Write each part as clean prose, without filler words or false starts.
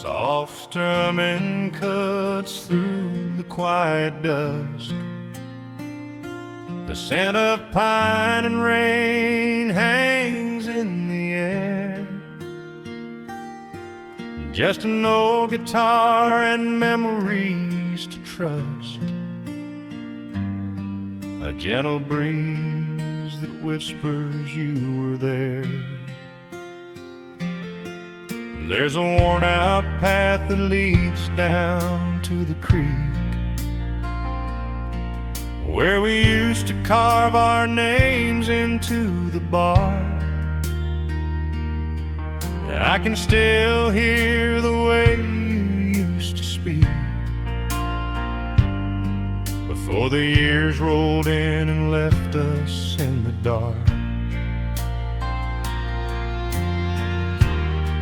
Soft strumming cuts through the quiet dusk. The scent of pine and rain hangs in the air. Just an old guitar and memories to trust. A gentle breeze that whispers you were there. There's a worn-out path that leads down to the creek, where we used to carve our names into the bark. And I can still hear the way you used to speak before the years rolled in and left us in the dark.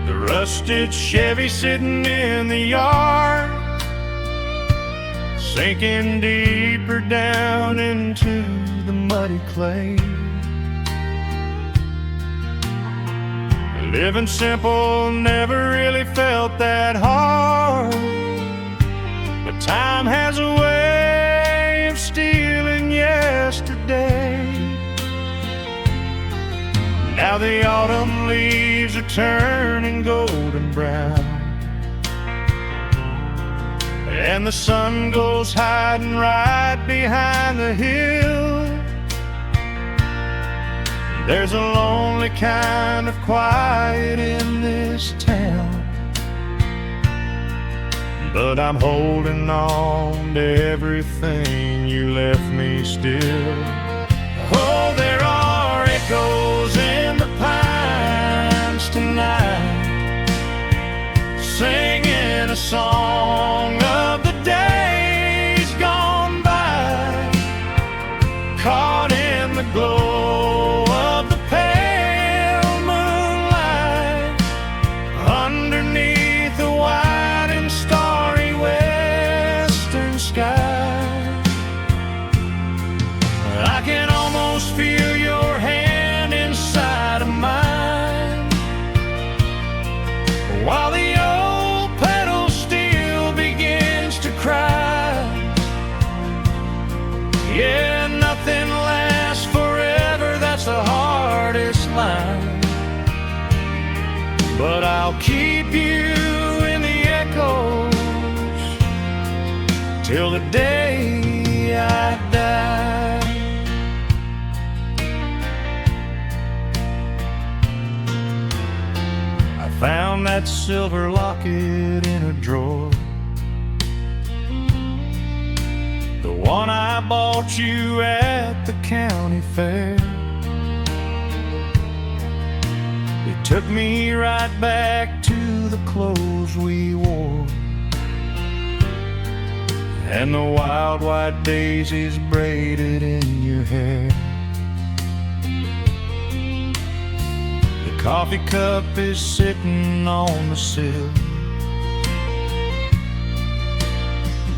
The rusted Chevy sitting in the yard, sinking deeper down into the muddy clay. Living simple never really felt that hard, but time has a way of stealing yesterday. Now the autumn leaves are turning golden brown, and the sun goes hiding right behind the hill. There's a lonely kind of quiet in this town, but I'm holding on to everything you left me still. Oh, there are echoes in the pines tonight, singing a song of the days gone by, caught in the glow of the pale moonlight, underneath the wide and starry western sky. I can almost feel your hand inside of mine, while the old pedal steel begins to cry. Yeah, nothing lasts forever, that's the hardest line, but I'll keep you in the echoes till the day I die. I found that silver locket in a drawer, the one I bought you at the county fair. It took me right back to the clothes we wore, and the wild white daisies braided in your hair. The coffee cup is sitting on the sill,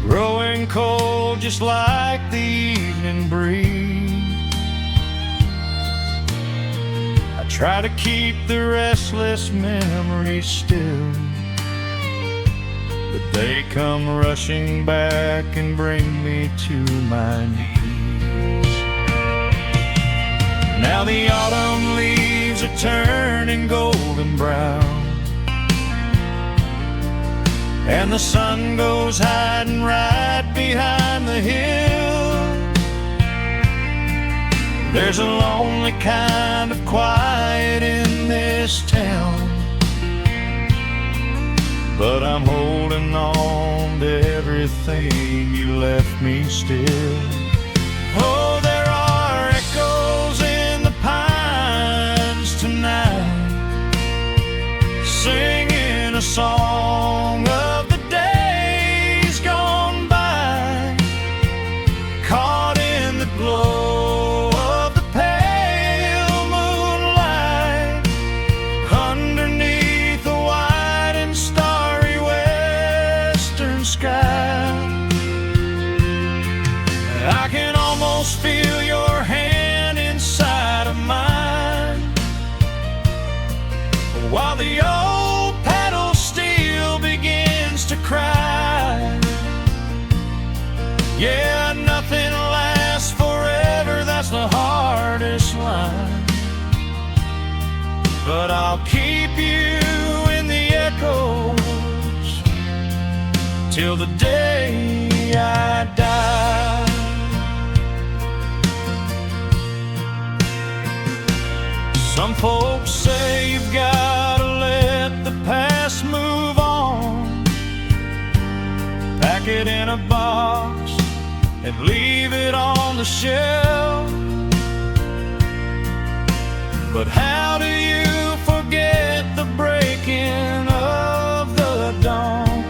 growing cold just like the evening breeze. I try to keep the restless memories still, but they come rushing back and bring me to my knees. Now the autumn leaves are turning golden brown, and the sun goes hiding right behind the hill. There's a lonely kind of quiet in this town, but I'm holding on to everything you left me still. Oh, there are echoes in the pines tonight, singing a song of the days gone by, caught in the glow of the pale moonlight, underneath the wide and starry western sky. I can almost feel your hand inside of mine, while the old pedal steel begins I'll keep you in the echoes till the day I die. Some folks say you've got to let the past move on, pack it in a box and leave it on the shelf. But how do you forget the breaking of the dawn,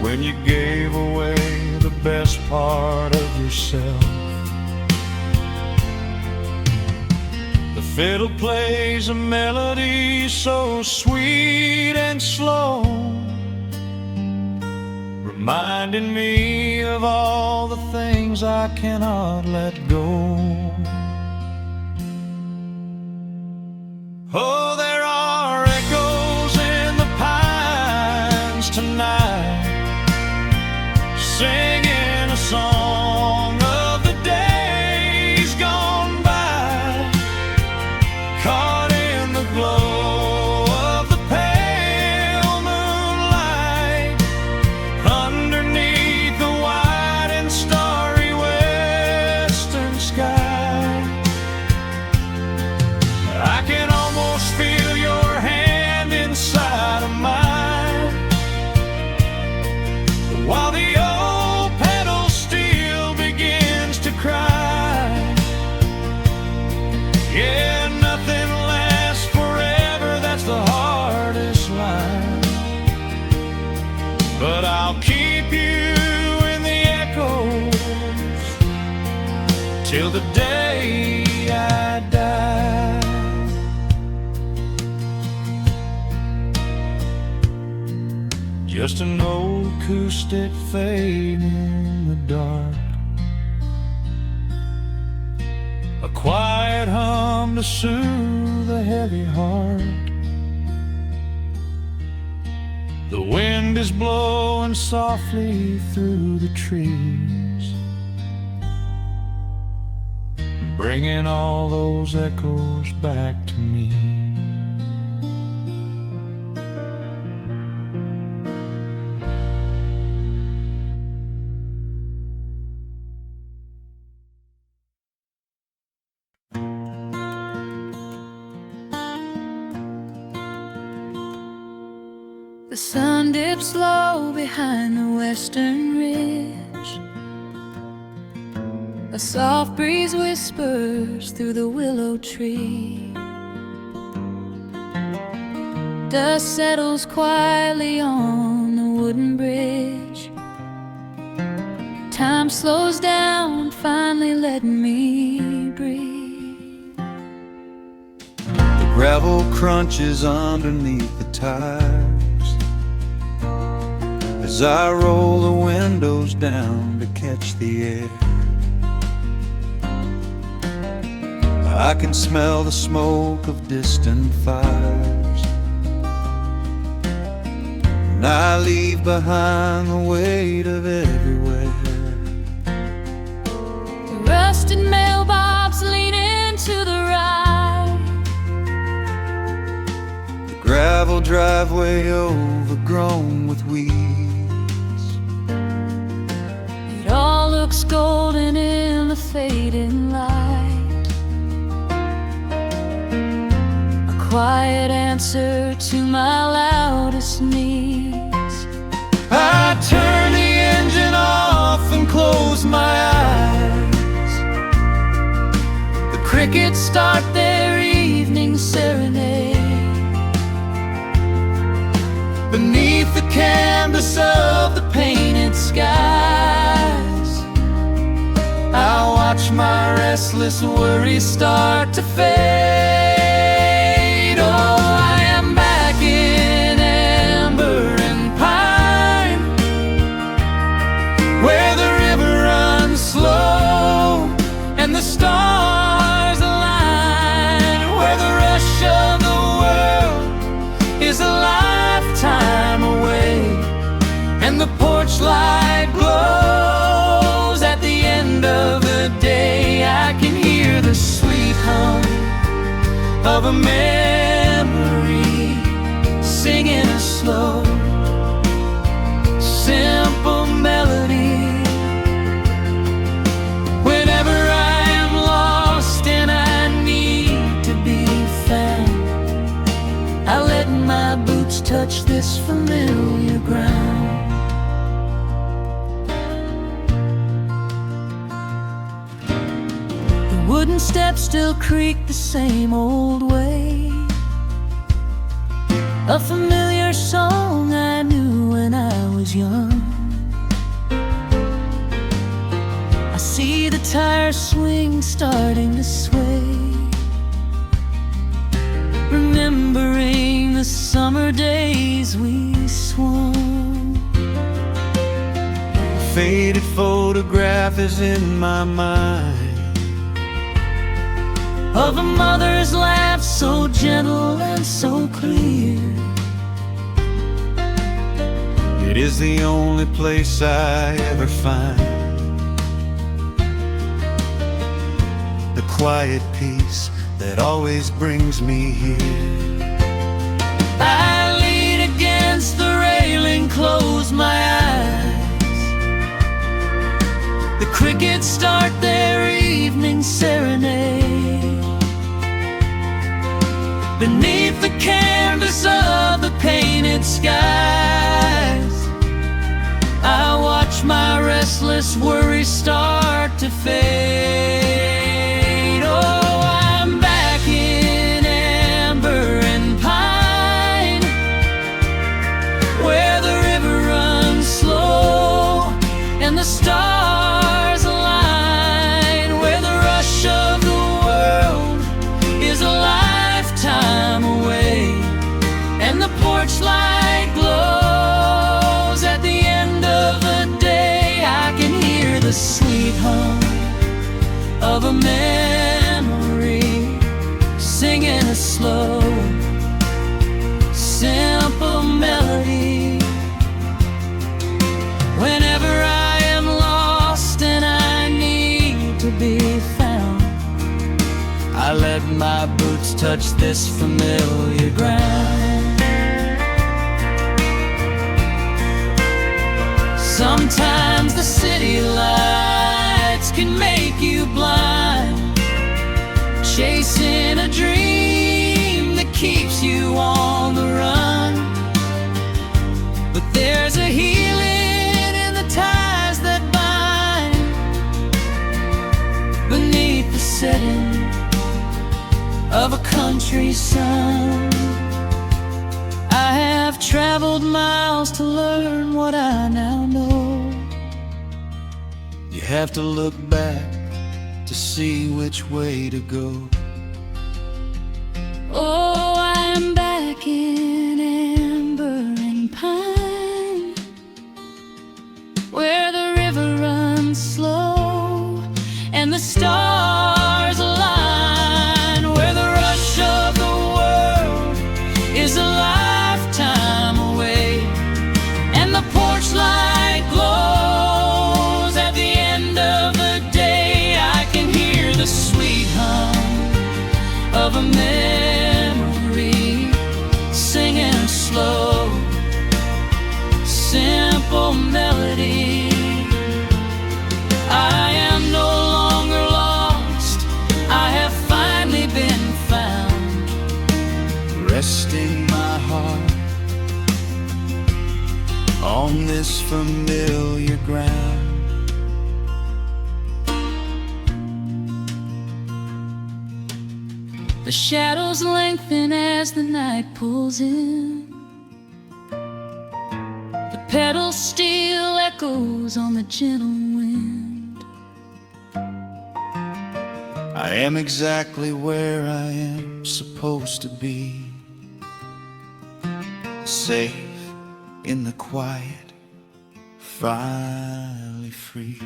when you gave away the best part of yourself? The fiddle plays a melody so sweet and slow, reminding me of all the things I cannot let go. Oh, there are echoes in the pines tonight, singing a song of the days gone by, caught in the glow of the pale moonlight, underneath the wide and starry western sky. I can almost feel your hand inside of mine, while the old pedal steel begins to cry. Yeah, nothing lasts forever, that's the hardest line. But I'll keep you in the echoes till the day I die. Just an old acoustic fading in the dark, a quiet hum to soothe a heavy heart. The wind is blowing softly through the trees, bringing all those echoes back to me. The sun dips low behind the western ridge, a soft breeze whispers through the willow tree. Dust settles quietly on the wooden bridge. Time slows down, finally letting me breathe. The gravel crunches underneath the tires as I roll the windows down to catch the air. I can smell the smoke of distant fires, and I leave behind the weight of everywhere. The rusted mailbox leaning to the right, The gravel driveway overgrown with weeds. it all looks golden in the fading light, a quiet answer to my loudest needs. I turn the engine off and close my eyes. The crickets start their evening serenade. Beneath the canvas of the painted skies, I watch my restless worries start to fade. Oh, I am back in amber and pine, where the river runs slow and the stars align, where the rush of the world is a lifetime away, and the porch light glows at the end of the day. I can hear the sweet hum of a memory touch this familiar ground. The wooden steps still creak the same old way, a familiar song I knew when I was young. I see the tires swing starting to sway, remembering the summer days we swung. A faded photograph is in my mind of a mother's laugh, so gentle and so clear. It is the only place I ever find the quiet peace that always brings me here. I lean against the railing, close my eyes. The crickets start their evening serenade. Beneath the canvas of the painted skies, I watch my restless worries start to fade. Oh, I'm back in amber and pine, where the river runs slow and the stars align, where the rush of the world is a lifetime away, and the porch light glows at the end of the day. I can hear the sweet hum of a memory, singing a slow, simple melody. Whenever I am lost and I need to be found, I let my boots touch this familiar ground. Sometimes the city lights can make you blind, chasing a dream that keeps you on the run. But there's a healing in the ties that bind beneath the setting of a country sun. I have traveled miles to learn what I now know. You have to look back to see which way to go. Oh, I'm back in amber and pine, where the river runs slow and the stars align, where the rush of the world is a lifetime away, and the porch light glows at the end of the day. I can hear the sweet hum of a memory, singing a slow, simple melody. I am no longer lost, I have finally been found, Resting my heart on this familiar ground. The shadows lengthen as the night pulls in. The pedal steel echoes on the gentle wind. I am exactly where I am supposed to be, safe in the quiet, finally free.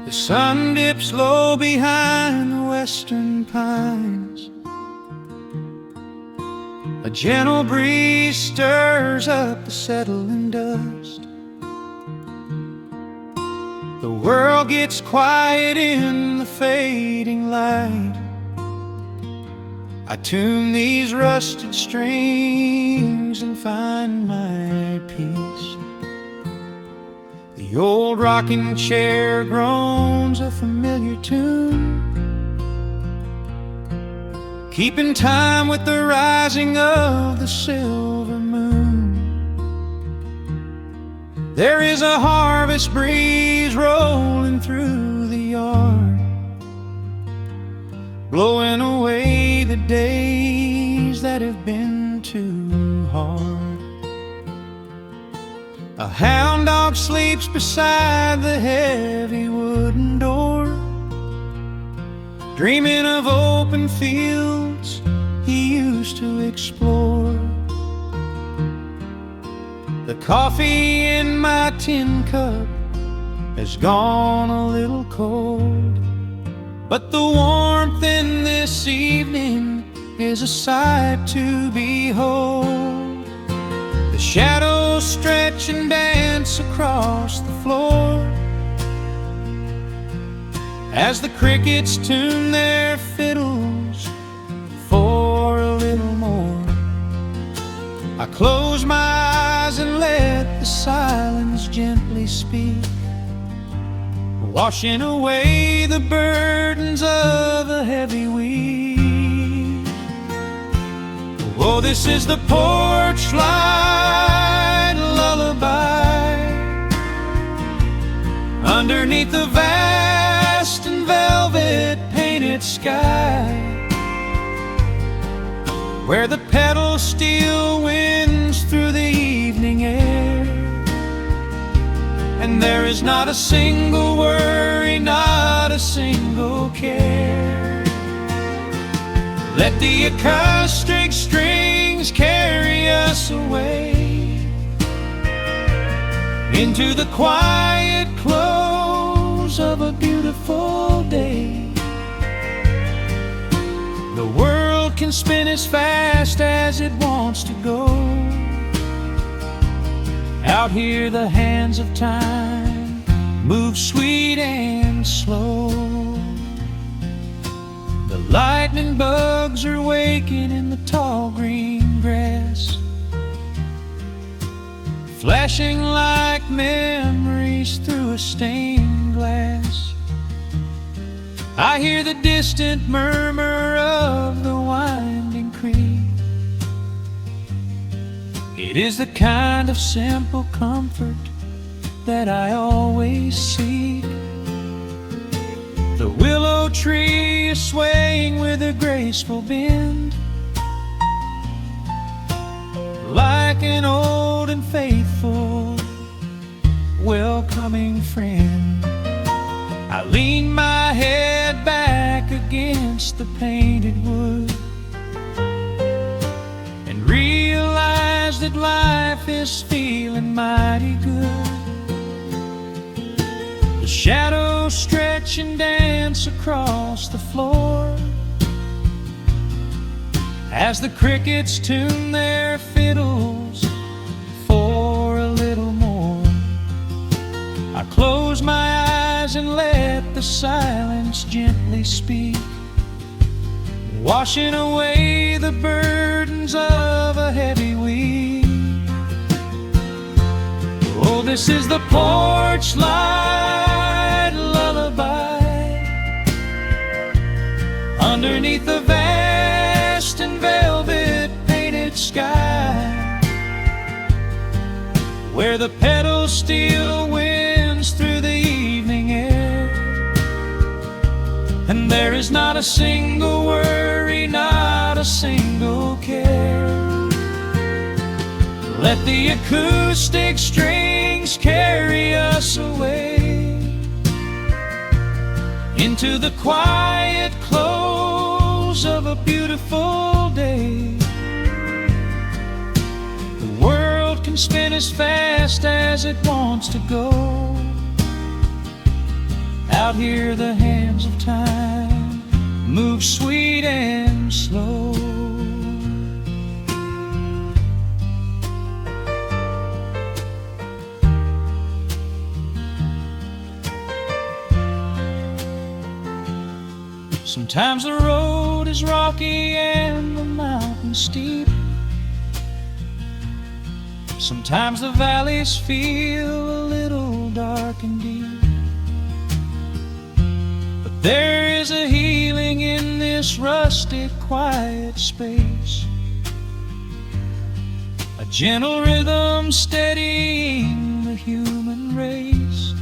The sun dips low behind the western pines. A gentle breeze stirs up the settling dust. The world gets quiet in the fading light, I tune these rusted strings and find my peace. The old rocking chair groans a familiar tune, keeping time with the rising of the silver moon. There is a harvest breeze rolling through the yard, blowing away the days that have been too hard. A hound dog sleeps beside the heavy wooden door, dreaming of open fields he used to explore. The coffee in my tin cup has gone a little cold, but the warmth in this evening is a sight to behold. The shadows stretch and dance across the floor as the crickets tune their fiddles for a little more. I close my eyes and let the silence gently speak, washing away the burdens of a heavy week. Oh, this is the porch light lullaby underneath the vast and velvet painted sky, where the pedal steel winds through the evening air, and there is not a single worry, not a single care. Let the acoustic strings carry us away into the quiet close of a beautiful day. The world can spin as fast as it wants to go. Out here the hands of time move sweet and slow. The lightning bugs are waking in the tall green grass, flashing like memories through a stained glass. I hear the distant murmur of the winding creek. It is the kind of simple comfort that I always seek. The willow tree is swaying with a graceful bend, like an old and faithful welcoming friend. I lean my head back against the painted wood and realize that life is feeling mighty good. The shadows stretch and dance across the floor as the crickets tune their fiddles for a little more. I close my eyes and let the silence gently speak, washing away the burdens of a heavy week. Oh, this is the porch light lullaby underneath the vast and velvet painted sky, where the pedal steel winds through the evening air, and there is not a single worry, not a single care. Let the acoustic strings carry us away into the quiet close of a beautiful day. The world can spin as fast as it wants to go. Out here the hands of time move sweet and slow. Sometimes the road is rocky and the mountain steep. Sometimes the valleys feel a little dark and deep. But there is a healing in this rustic, quiet space, a gentle rhythm steadying the human race.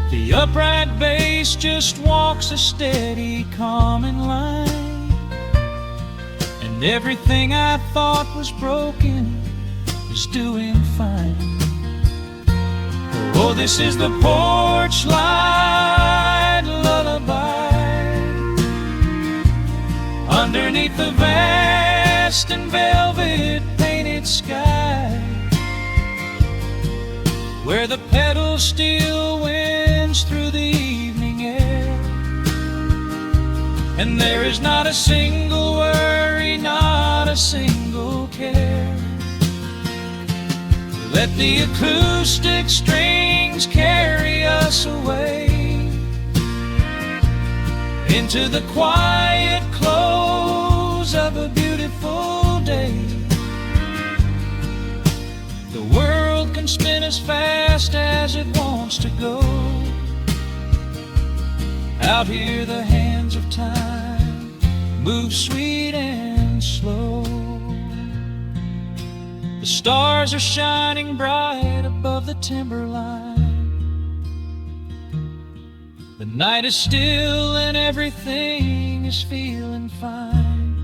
The upright bass just walks a steady, calming line, and everything I thought was broken is doing fine. Oh, this is the porch light lullaby underneath the vast and velvet painted sky, where the pedals still winds through the evening air, and there is not a single worry, not a single care. Let the acoustic strings carry us away into the quiet close of a beautiful day. The world can spin as fast as it wants to go. Out here the hands of time move sweet and slow. The stars are shining bright above the timberline. The night is still and everything is feeling fine.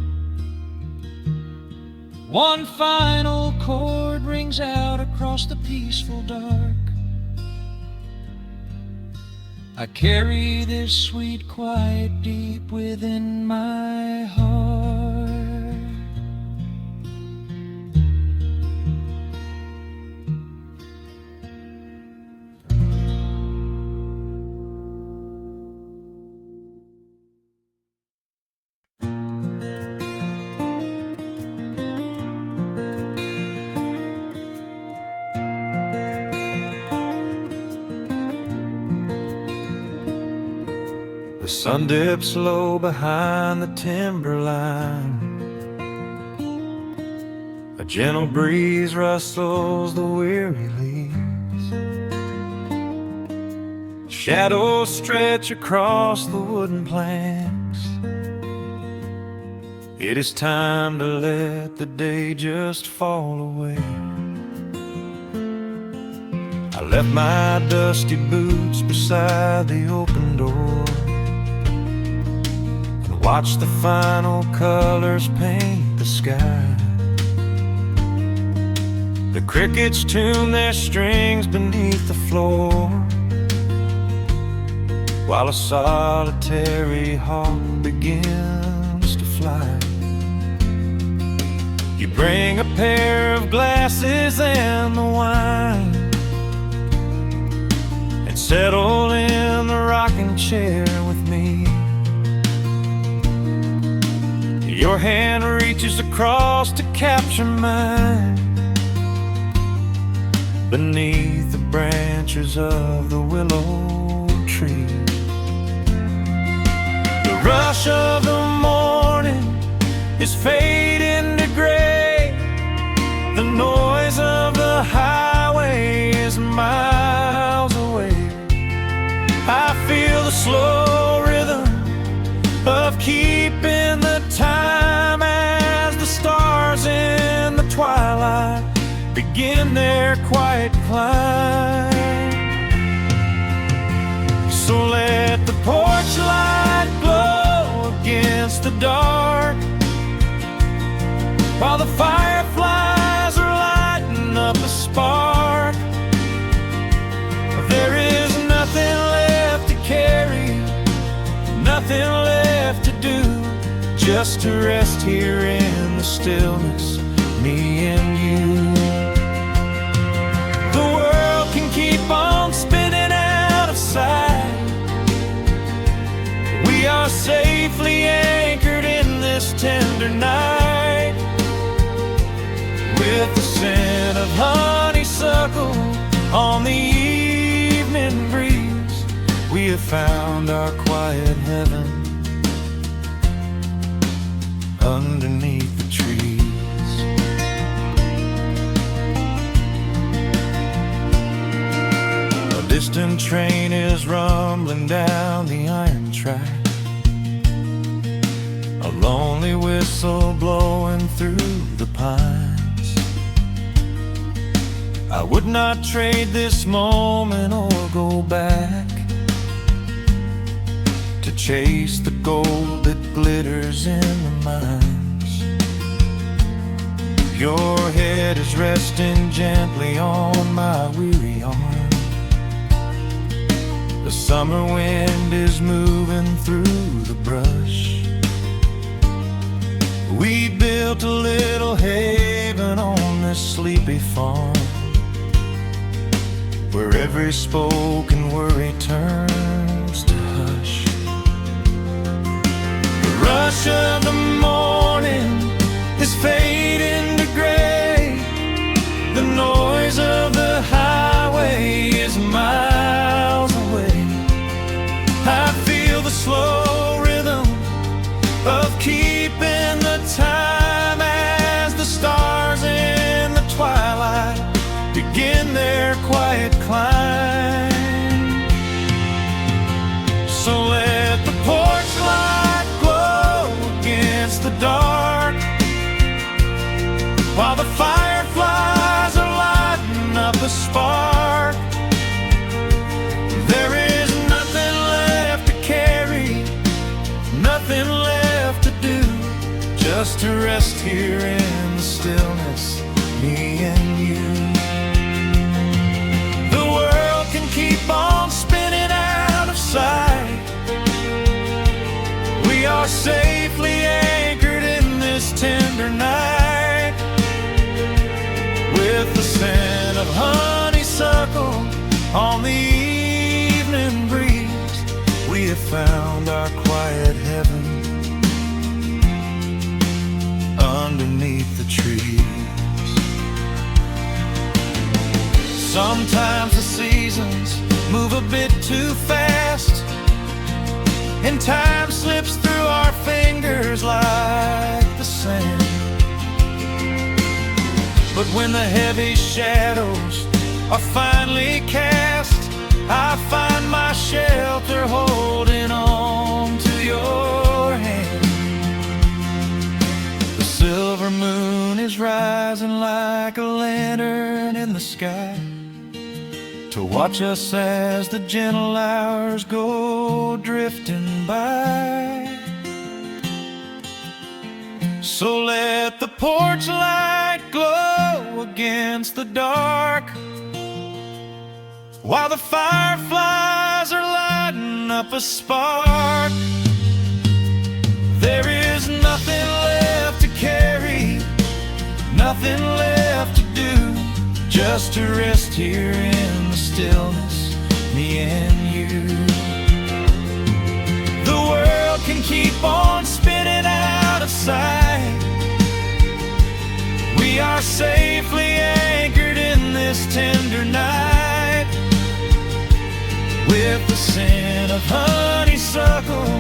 One final chord rings out across the peaceful dark. I carry this sweet quiet deep within my heart. The sun dips low behind the timberline. A gentle breeze rustles the weary leaves. Shadows stretch across the wooden planks. It is time to let the day just fall away. I left my dusty boots beside the open door, watch the final colors paint the sky. The crickets tune their strings beneath the floor, while a solitary hawk begins to fly. You bring a pair of glasses and the wine, and settle in the rocking chair with me. Your hand reaches across to capture mine beneath the branches of the willow tree. The rush of the morning is fading to gray. The noise of the highway is miles away. I feel the slow rhythm of keeping the time as the stars in the twilight begin their quiet climb. So let the porch light glow against the dark, while the fireflies are lighting up a spark. There is nothing left to carry, nothing left to do, just to rest here in the stillness, me and you. The world can keep on spinning out of sight. We are safely anchored in this tender night, with the scent of honeysuckle on the evening breeze. We have found our quiet heaven underneath the trees. A distant train is rumbling down the iron track, a lonely whistle blowing through the pines. I would not trade this moment or go back to chase the gold that glitters in the mines. Your head is resting gently on my weary arm. The summer wind is moving through the brush. We built a little haven on this sleepy farm, where every spoken worry turns to hush. The rush of the morning is fading to gray. The noise of the highway is miles away. I feel the slow rhythm of keeping the time as the stars in the twilight begin their quiet climb. So let the porch light glow against the dark, while the fireflies are lighting up a spark. There is nothing left to carry, nothing left to do, just to rest here in the stillness, me and you. The world can keep on spinning out of sight. We are safely anchored in this tender night, with the scent of honeysuckle on the evening breeze. We have found our quiet heaven underneath the trees. Sometimes the seasons move a bit too fast, and time slips through our fingers like the sand. But when the heavy shadows are finally cast, I find my shelter holding on to your hand. The silver moon is rising like a lantern in the sky, to watch us as the gentle hours go drifting by. So let the porch light glow against the dark, while the fireflies are lighting up a spark. There is nothing left to carry, nothing left to do, just to rest here in the stillness, me and you. The world can keep on spinning out of sight. We are safely anchored in this tender night, with the scent of honeysuckle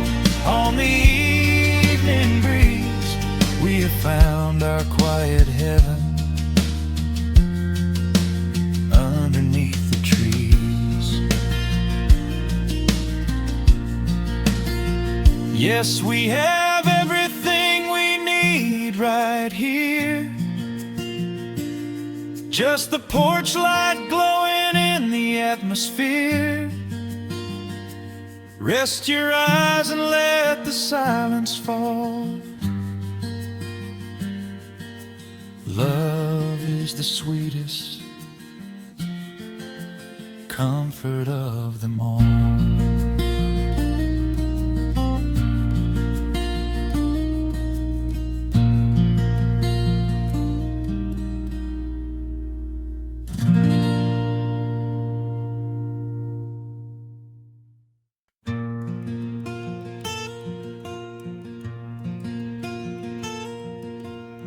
on the evening breeze. We have found our quiet heaven underneath the trees. Yes, we have everything we need right here, just the porch light glowing in the atmosphere. Rest your eyes and let the silence fall. Love is the sweetest comfort of them all.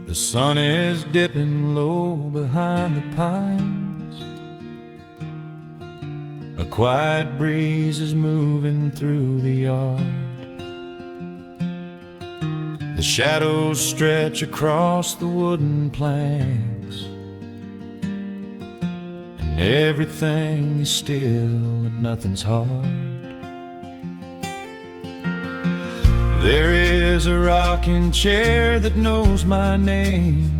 The sun is dipping low behind the pines. A A quiet breeze is moving through the yard. The shadows stretch across the wooden planks, and everything is still and nothing's hard. There is a rocking chair that knows my name.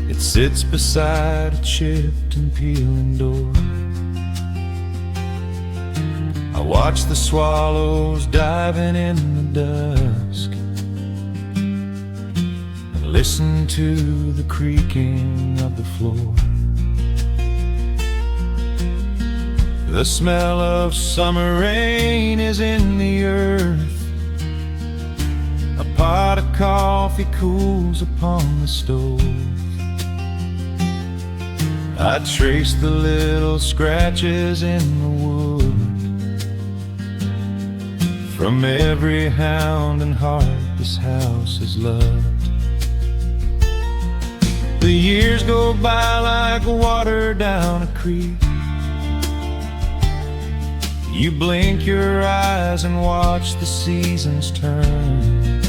It sits beside a chipped and peeling door. I watch the swallows diving in the dusk, and listen to the creaking of the floor. The smell of summer rain is in the earth. A pot of coffee cools upon the stove. I trace the little scratches in the wood from every hound and heart this house has loved. The years go by like water down a creek. You blink your eyes and watch the seasons turn.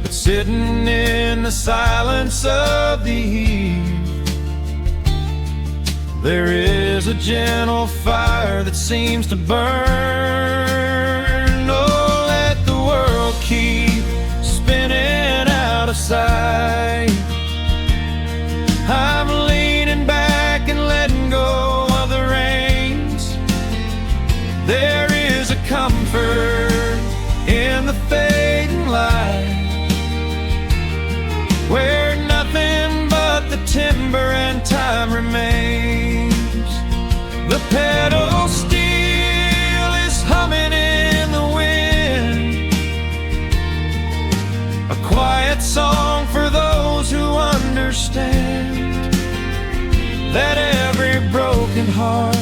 But sitting in the silence of the eve, there is a gentle fire that seems to burn. Oh, let the world keep spinning out of sight. I'm leaning back and letting go of the reins. There is a comfort in the fading light, where nothing but the timber and time remains. The pedal steel is humming in the wind, a quiet song for those who understand that every broken heart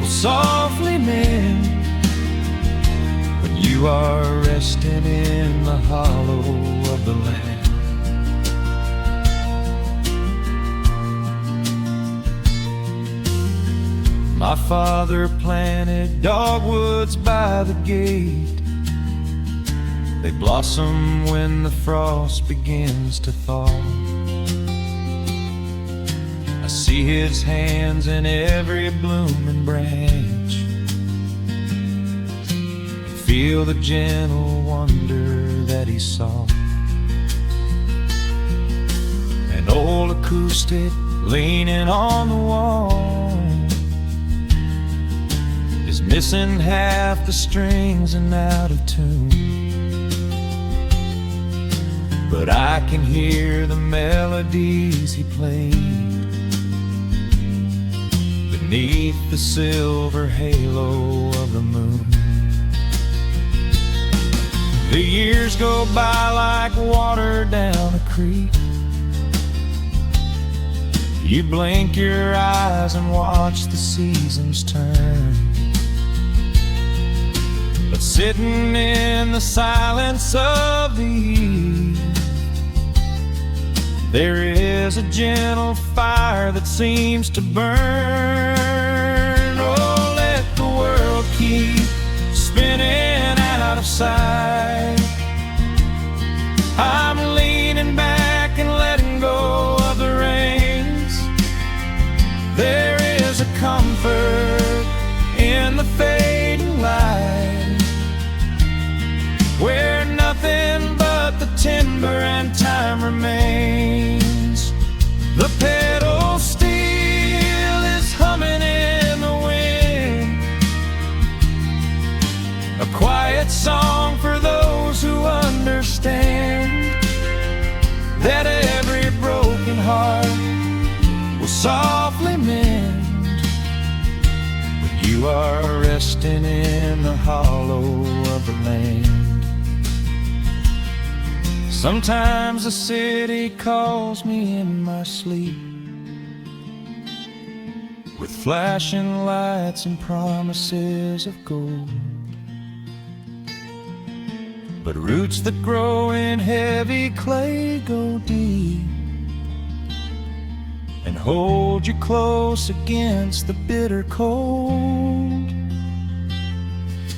will softly mend when you are resting in the hollow of the land. My father planted dogwoods by the gate. They blossom when the frost begins to thaw. I see his hands in every blooming branch, and feel the gentle wonder that he saw. An old acoustic leaning on the wall is missing half the strings and out of tune, but I can hear the melodies he played beneath the silver halo of the moon. The years go by like water down a creek. You blink your eyes and watch the seasons turn. But sitting in the silence of the eve, there is a gentle fire that seems to burn. Oh, let the world keep spinning out of sight. I'm leaning back and letting go of the reins. There is a comfort in the fading light, where nothing but the timber and time remains. The pedal steel is humming in the wind, a quiet song for those who understand that every broken heart will softly mend when you are resting in the hollow of the land. Sometimes the city calls me in my sleep, with flashing lights and promises of gold. But roots that grow in heavy clay go deep, and hold you close against the bitter cold.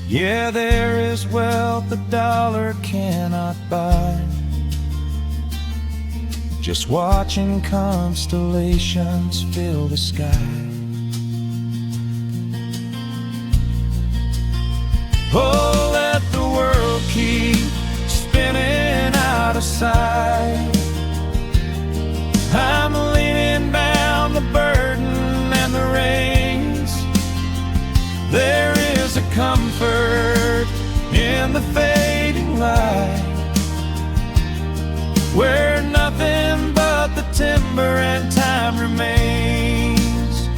Yeah, there is wealth a dollar cannot buy, just watching constellations fill the sky. Oh, let the world keep spinning out of sight. I'm leaning down the burden and the reins. There is a comfort in the fading light, where nothing but the timber and time remains.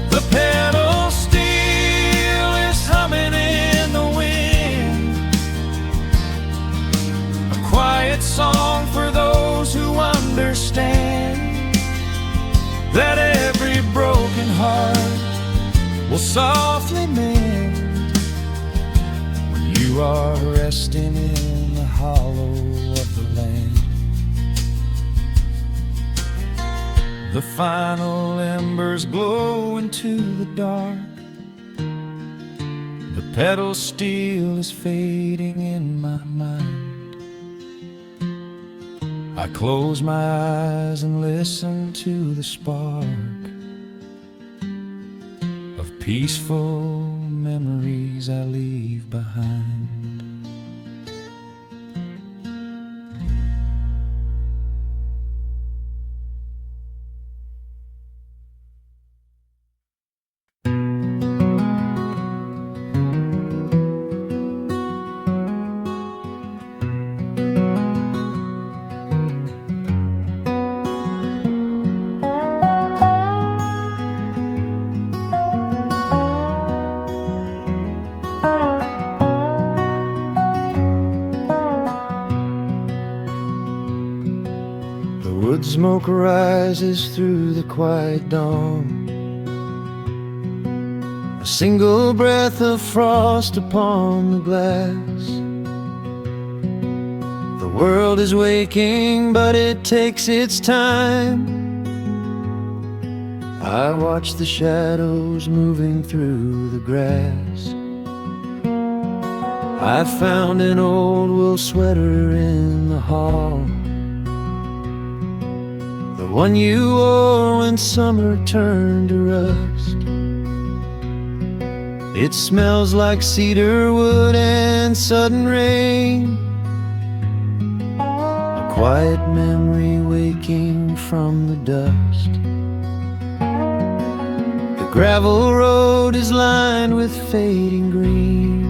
The pedal steel is humming in the wind, a quiet song for those who understand that every broken heart will softly mend when you are resting in the hollow of the land. The final embers glow into the dark. The pedal steel is fading in my mind. I close my eyes and listen to the spark of peaceful memories I leave behind. Wood smoke rises through the quiet dawn, a single breath of frost upon the glass. The world is waking, but it takes its time. I watch the shadows moving through the grass. I found an old wool sweater in the hall, the one you wore when summer turned to rust. It smells like cedar wood and sudden rain, a quiet memory waking from the dust. The gravel road is lined with fading green,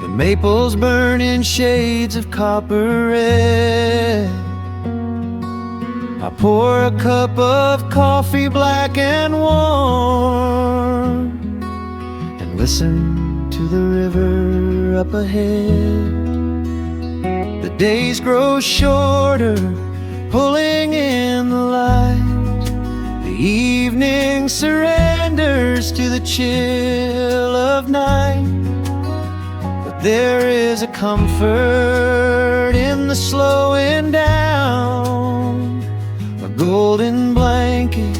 the maples burn in shades of copper red. I pour a cup of coffee black and warm, and listen to the river up ahead. The days grow shorter, pulling in the light. The evening surrenders to the chill of night. But there is a comfort in the slowing down, a golden blanket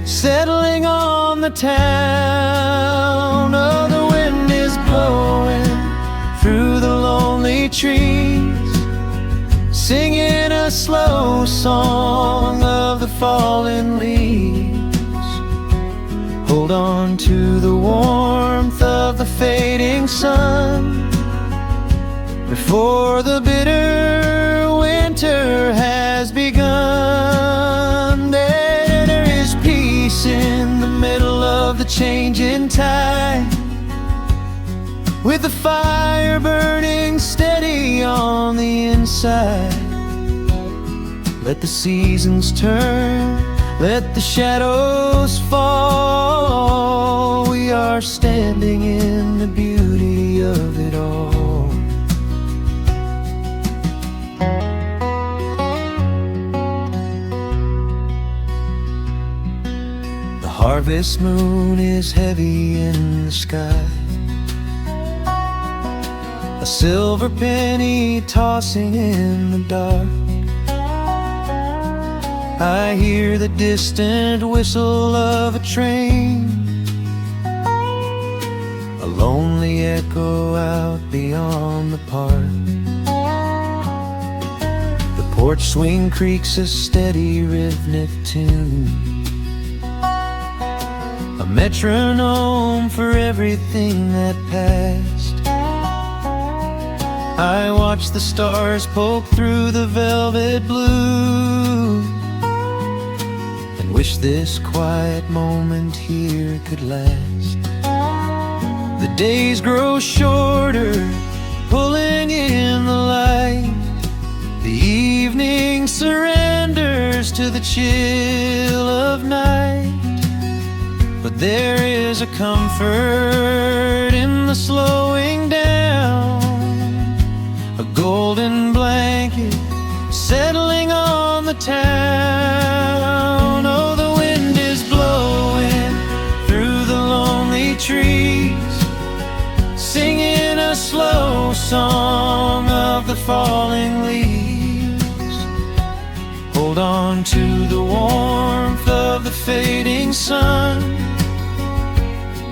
settling on the town. Oh, the wind is blowing through the lonely trees, singing a slow song of the fallen leaves. Hold on to the warmth of the fading sun before the bitter winter has begun. There is peace in the middle of the changing tide, with the fire burning steady on the inside. Let the seasons turn, let the shadows fall. We are standing in the beauty of it all. The harvest moon is heavy in the sky, a silver penny tossing in the dark. I hear the distant whistle of a train, a lonely echo out beyond the park. The porch swing creaks a steady rhythmic tune, a metronome for everything that passed. I watch the stars poke through the velvet blue, and wish this quiet moment here could last. The days grow shorter, pulling in the light. The evening surrenders to the chill of night. But there is a comfort in the slowing down, a golden blanket settling on the town. Oh, the wind is blowing through the lonely trees, singing a slow song of the falling leaves. Hold on to the warmth of the fading sun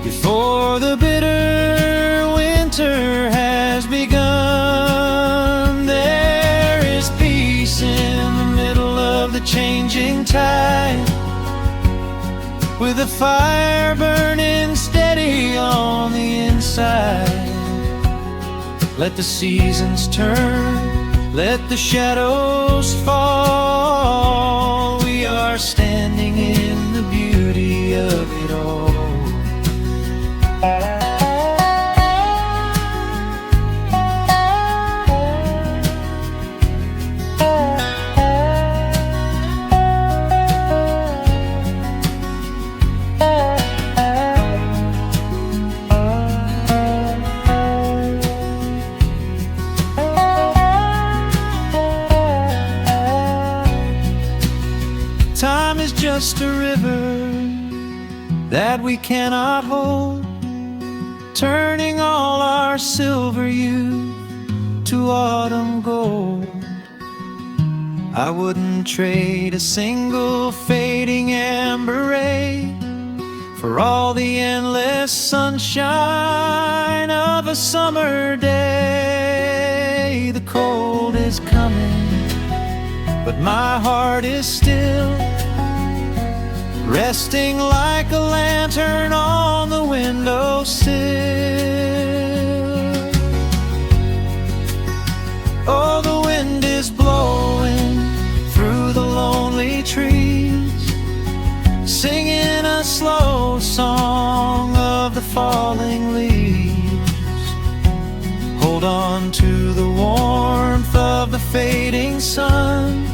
before the bitter winter has begun. There is peace in the middle of the changing tide, with a fire burning steady on the inside. Let the seasons turn, let the shadows fall. We are standing in the beauty of it all. Time is just a river that we cannot hold, turning all our silver youth to autumn gold. I wouldn't trade a single fading amber ray for all the endless sunshine of a summer day. The cold is coming, but my heart is still resting like a lantern on the windowsill. Oh, the wind is blowing through the lonely trees, singing a slow song of the falling leaves. Hold on to the warmth of the fading sun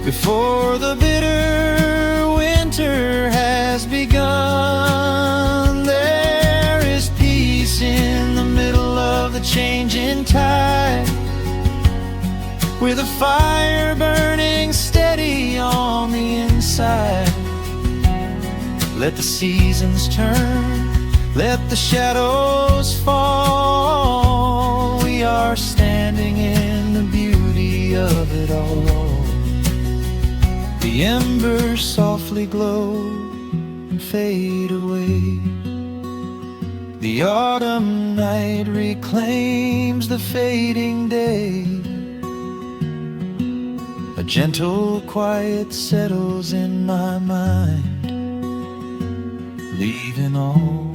before the bitter winter has begun. There is peace in the middle of the changing tide, with a fire burning steady on the inside. Let the seasons turn, let the shadows fall. We are standing in the beauty of it all. The embers softly glow and fade away. The autumn night reclaims the fading day. A gentle quiet settles in my mind, leaving all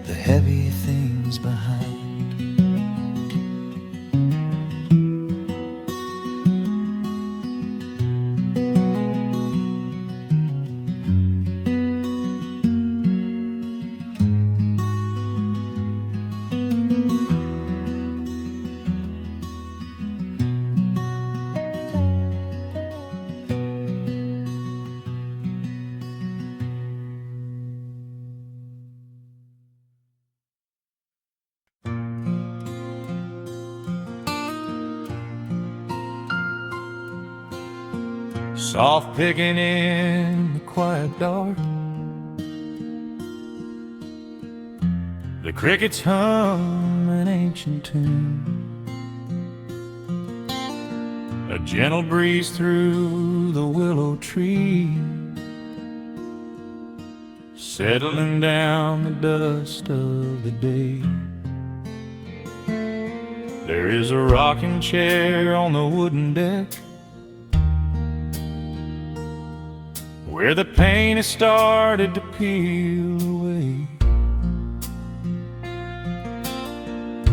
the heavy things behind. Soft picking in the quiet dark, the crickets hum an ancient tune. A gentle breeze through the willow tree, settling down the dust of the day. There is a rocking chair on the wooden deck, where the paint has started to peel away.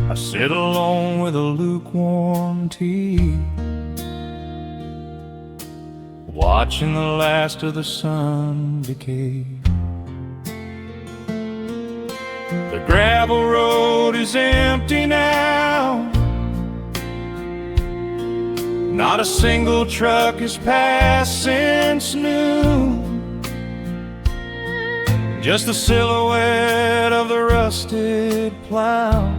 I sit alone with a lukewarm tea, watching the last of the sun decay. The gravel road is empty now, not a single truck has passed since noon. Just the silhouette of the rusted plow,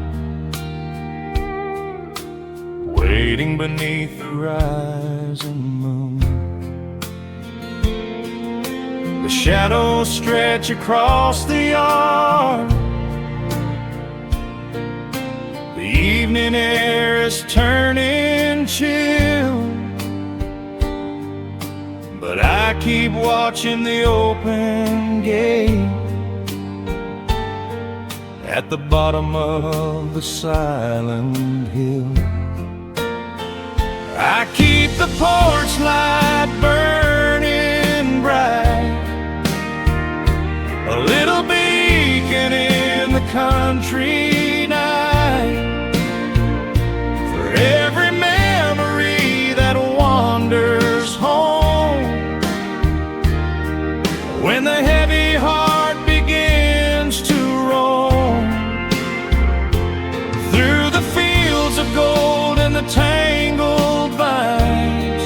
waiting beneath the rising moon. The shadows stretch across the yard, the evening air is turning chill, but I keep watching the open gate at the bottom of the silent hill. I keep the porch light burning bright, a little beacon in the country night, for every memory that wanders home. When the heavy heart begins to roam through the fields of gold and the tangled vines,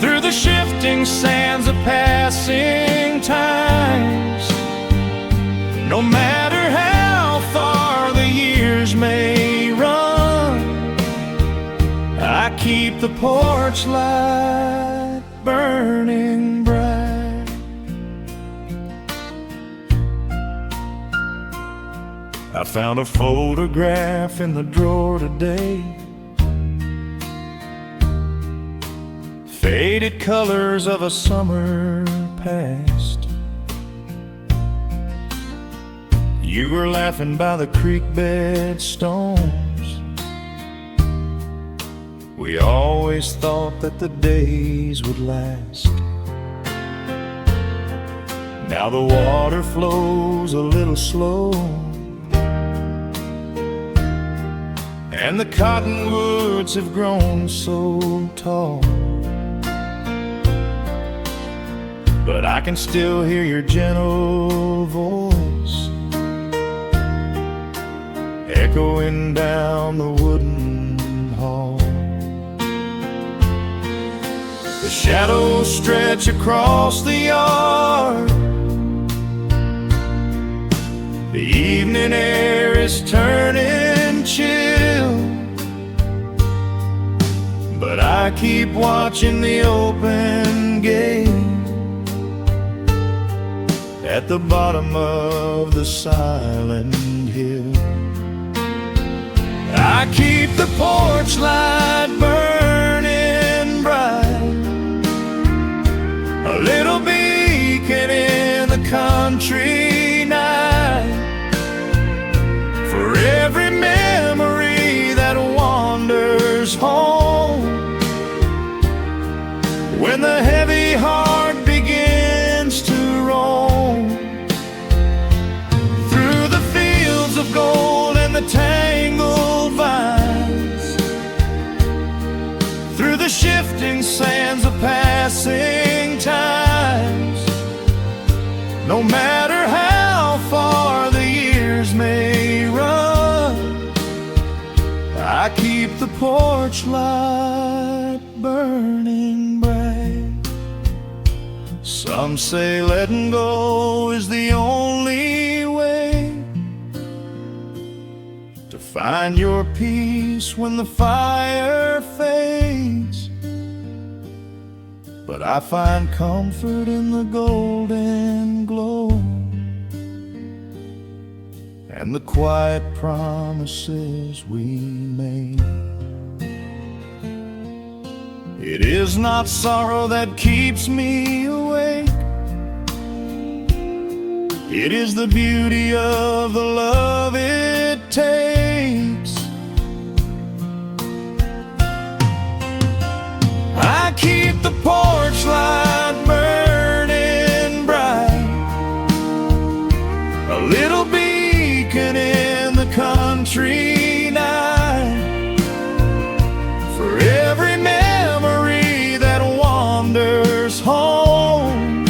through the shifting sands of passing times, no matter how far the years may run, I keep the porch light burning bright. I found a photograph in the drawer today, faded colors of a summer past. You were laughing by the creek bed stones. We always thought that the days would last. Now the water flows a little slow, and the cottonwoods have grown so tall, but I can still hear your gentle voice echoing down the wooden hall. The shadows stretch across the yard, the evening air is turning chill, but I keep watching the open gate at the bottom of the silent hill. I keep the porch light burning bright, a little beacon in the country night, for every memory that wanders home. When the heavy heart begins to roam through the fields of gold and the tangled vines, through the shifting sands of passing times, no matter how far the years may run, I keep the porch light burning bright. Some say letting go is the only way to find your peace when the fire fades, but I find comfort in the golden glow and the quiet promises we made. It is not sorrow that keeps me awake. It is the beauty of the love it takes. I keep the porch light burning bright, a little beacon in the country night, for every memory that wanders home.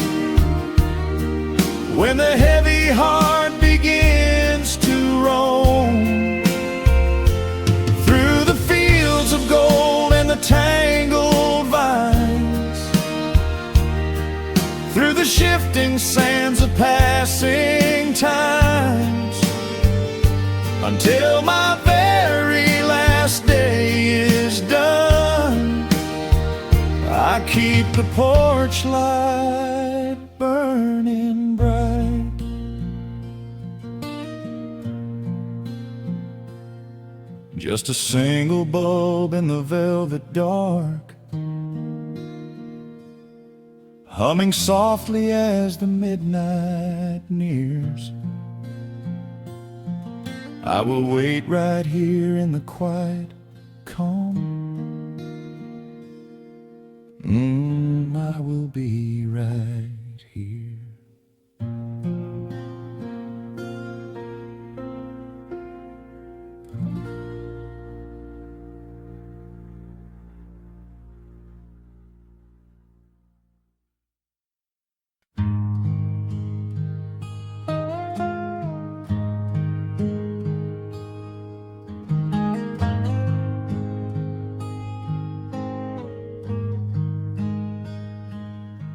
When the heavy heart begins to roam through the fields of gold and the tangled vines, through the shifting sands of passing times, until my very last day is done, I keep the porch light burning bright. Just a single bulb in the velvet dark, humming softly as the midnight nears. I will wait right here in the quiet calm. I will be right here.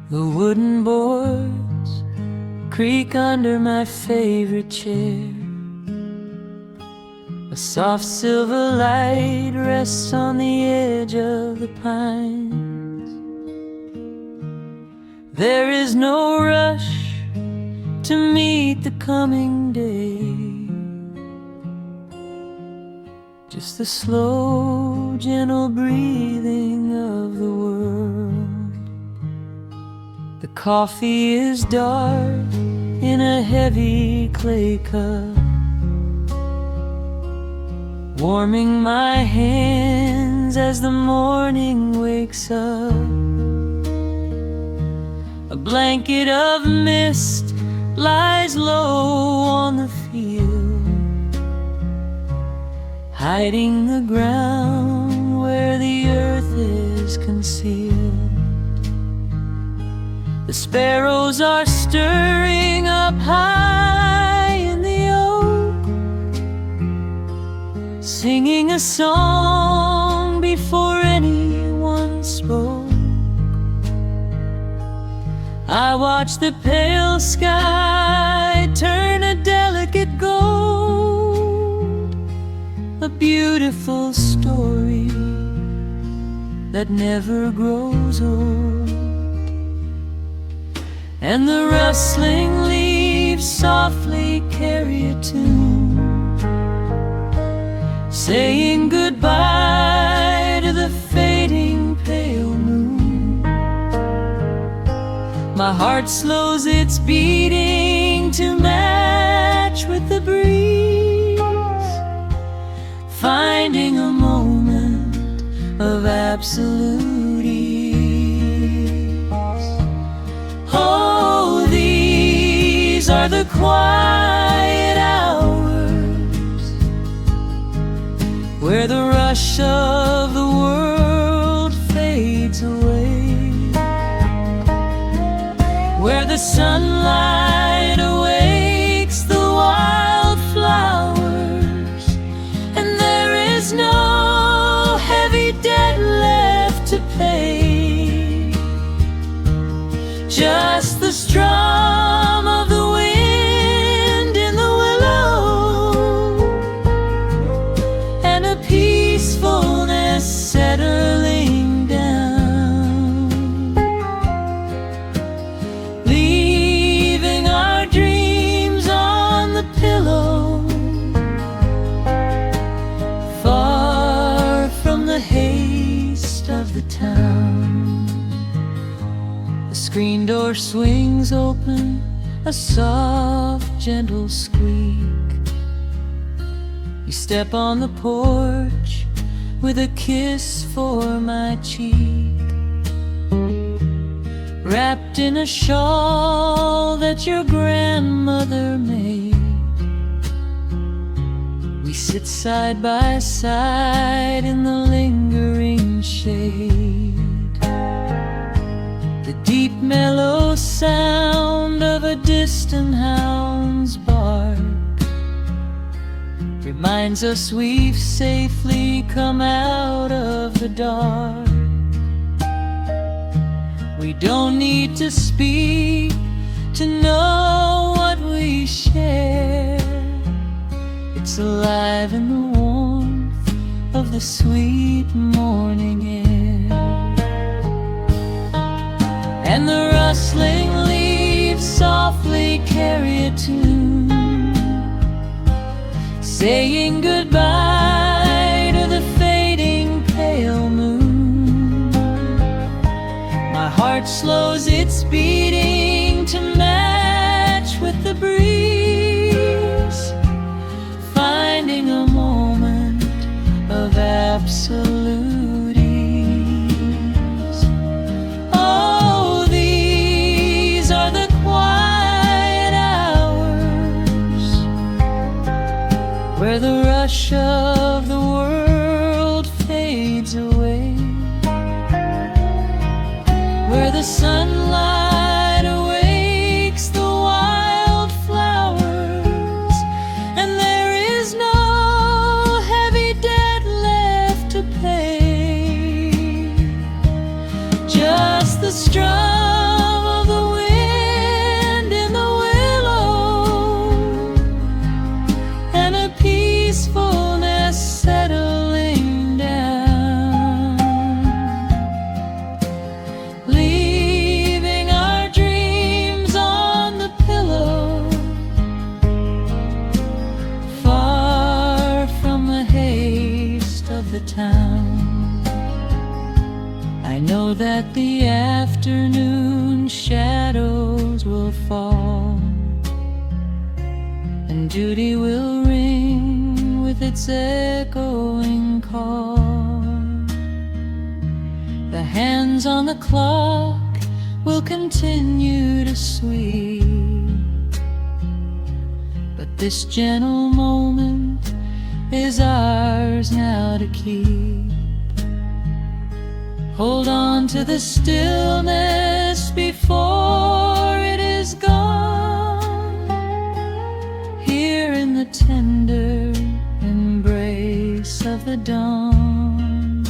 The wooden boards creak under my favorite chair. A soft silver light rests on the edge of the pines. There is no rush to meet the coming day, just the slow, gentle breathing of the world. The coffee is dark in a heavy clay cup, warming my hands as the morning wakes up. A blanket of mist lies low on the field, hiding the ground where the earth is concealed. The sparrows are stirring up high in the oak, singing a song before anyone spoke. I watch the pale sky turn a delicate gold, a beautiful story that never grows old. And the rustling leaves softly carry a tune, saying goodbye to the fading pale moon. My heart slows its beating to match with the breeze, finding a moment of absolute ease. Oh, these are the quiet hours where the rush of the world fades away, where the sunlight awakes the wildflowers, and there is no heavy debt left to pay, just the strum of the wind in the willow, and a peacefulness settling down, leaving our dreams on the pillow, far from the haste of the town. The screen door swings open, a soft, gentle squeak. You step on the porch with a kiss for my cheek, wrapped in a shawl that your grandmother made. We sit side by side in the lingering shade. The deep mellow sound of a distant hound's bark reminds us we've safely come out of the dark. We don't need to speak to know what we share. It's alive in the warmth of the sweet morning air. And the rustling leaves softly carry a tune, saying goodbye to the fading pale moon. My heart slows its beating to match with the breeze, finding a moment of absolute ease. Oh, these are the quiet hours where the rush of the world fades away, where the sunlight awakes the wildflowers, and there is no heavy debt left to pay. Just the strum of the wind in the willow, and a peacefulness settling down, leaving our dreams on the pillow, far from the haste of the town. I know that the afternoon shadows will fall, and duty will ring with its echoing call. The hands on the clock will continue to sweep, but this gentle moment is ours now to keep. Hold on to the stillness before it is gone, here in the tender embrace of the dawn.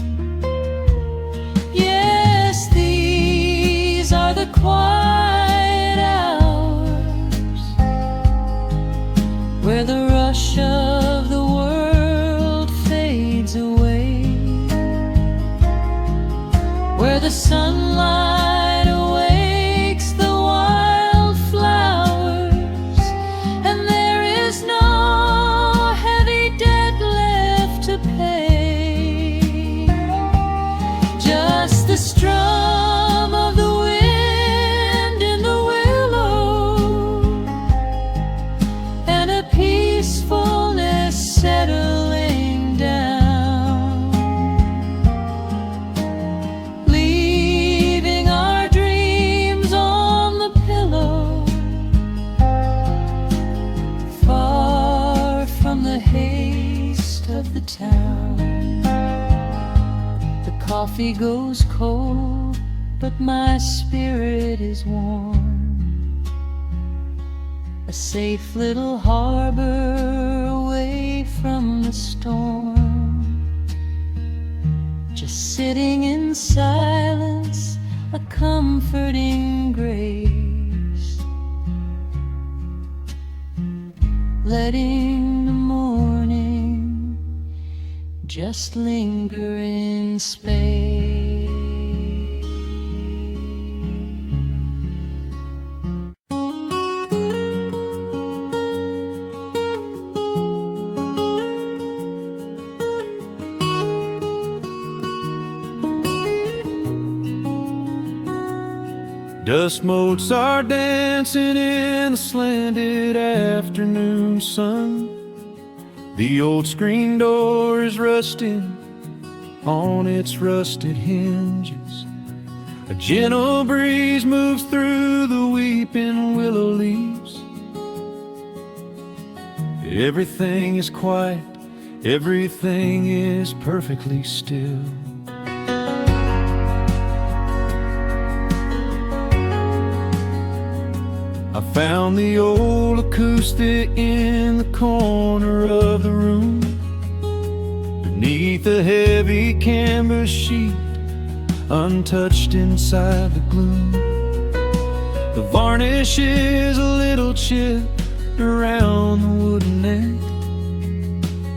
Yes, these are the quiet hours where the rush of the world fades away, where the sunlight awakes the wildflowers, and there is no heavy debt left to pay. Just the strum of the wind in the willow, and a peacefulness settling down, leaving our dreams on the pillow, far from the haste of the town. The coffee goes cold, but my spirit is warm, a safe little harbor away from the storm. Just sitting in silence, a comforting grace, letting the morning just linger in space. Dust motes are dancing in the slanted afternoon sun. The old screen door is rusting on its rusted hinges. A gentle breeze moves through the weeping willow leaves. Everything is quiet, everything is perfectly still. I found the old acoustic in the corner of the room, beneath a heavy canvas sheet, untouched inside the gloom. The varnish is a little chipped around the wooden neck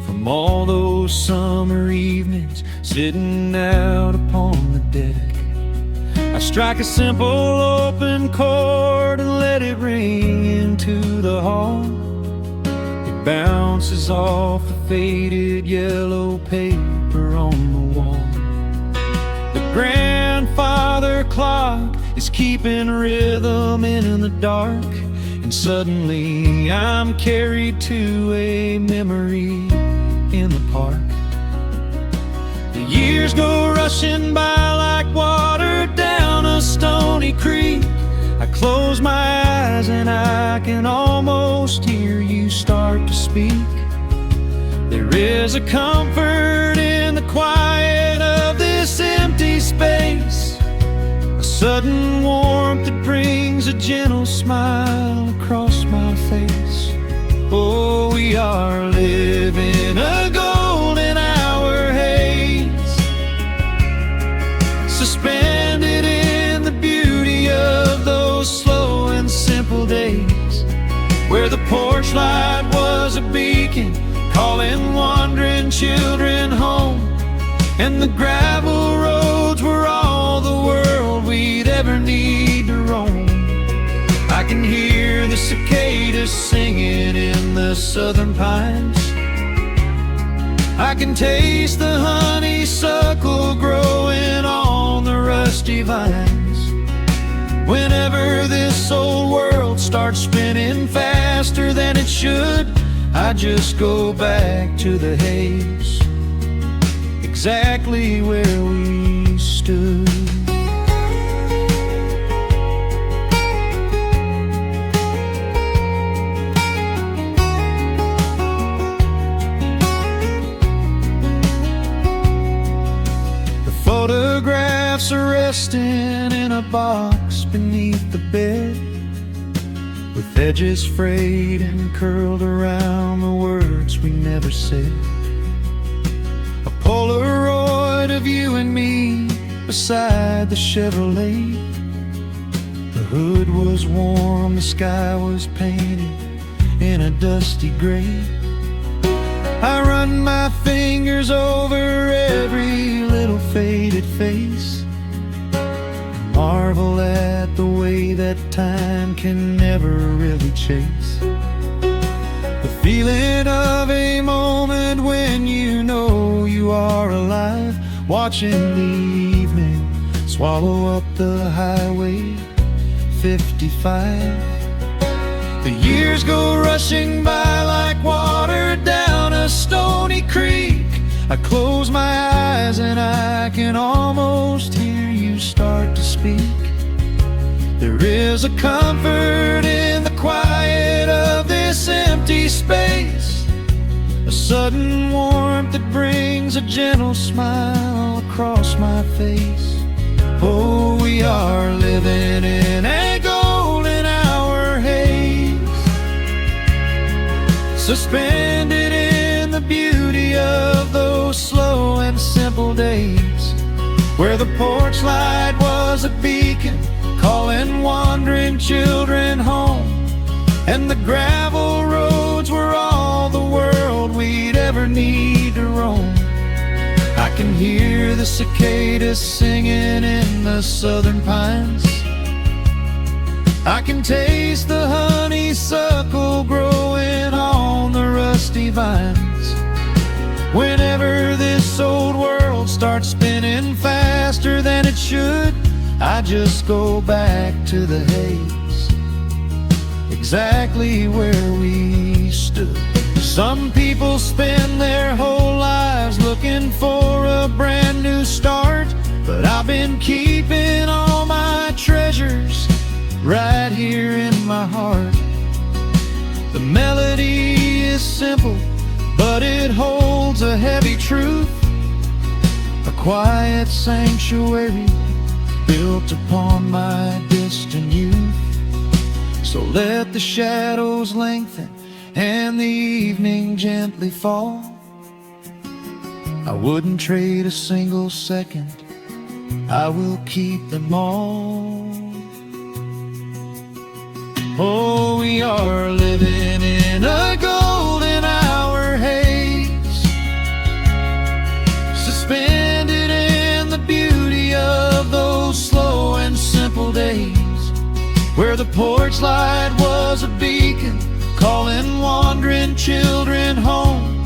from all those summer evenings sitting out upon the deck. I strike a simple open chord and let it ring into the hall. It bounces off the faded yellow paper on the wall. The grandfather clock is keeping rhythm in the dark, and suddenly I'm carried to a memory in the park. The years go rushing by like water down a stony creek. I close my eyes and I can almost hear you start to speak. There is a comfort in the quiet of this empty space, a sudden warmth that brings a gentle smile across my face. Oh, we are living a golden hour haze, suspended in the beauty of those slow and simple days, where the porch light was a beacon calling wandering children home, and the gravel roads were all the world we'd ever need to roam. I can hear the cicadas singing in the southern pines. I can taste the honeysuckle growing on the rusty vines. Whenever this old world starts spinning faster than it should, I just go back to the haze, exactly where we stood. Photographs are resting in a box beneath the bed, with edges frayed and curled around the words we never said. A Polaroid of you and me beside the Chevrolet. The hood was warm, the sky was painted in a dusty gray. I run my fingers over every little faded face, marvel at the way that time can never really chase. The feeling of a moment when you know you are alive, watching the evening swallow up the highway 55. The years go rushing by like water down a stony creek. I close my eyes and I can almost hear you start to speak. There is a comfort in the quiet of this empty space, a sudden warmth that brings a gentle smile across my face. Oh, we are living in a golden hour haze, suspended in the beauty of those slow and simple days, where the porch light was a beacon calling wandering children home, and the gravel roads were all the world we'd ever need to roam. I can hear the cicadas singing in the southern pines. I can taste the honeysuckle growing on the rusty vines. Whenever this old world starts spinning faster than it should, I just go back to the haze, exactly where we stood. Some people spend their whole lives looking for a brand new start, but I've been keeping all my treasures right here in my heart. The melody is simple, but it holds a heavy truth, a quiet sanctuary built upon my distant youth. So let the shadows lengthen and the evening gently fall. I wouldn't trade a single second, I will keep them all. Oh, we are living in a golden hour haze, suspended in the beauty of those slow and simple days, where the porch light was a beacon calling wandering children home,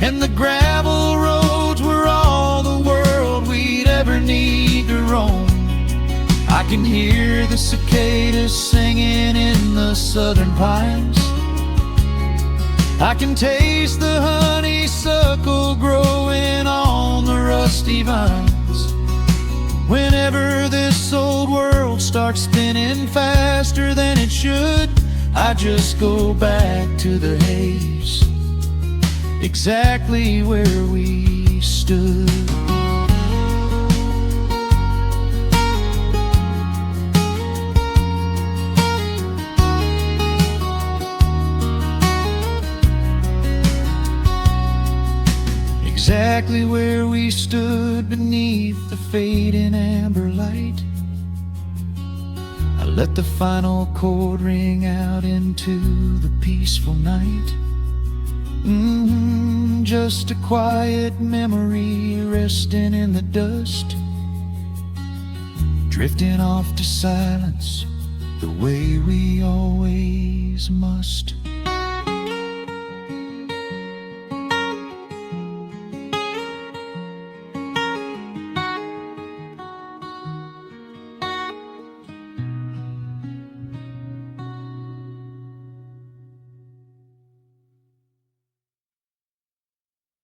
and the gravel roads were all the world we'd ever need to roam. I can hear the cicadas singing in the southern pines, I can taste the honeysuckle growing on the rusty vines. Whenever this old world starts spinning faster than it should, I just go back to the haze, exactly where we stood. Exactly where we stood beneath the fading amber light. I let the final chord ring out into the peaceful night. Just a quiet memory resting in the dust, drifting off to silence the way we always must.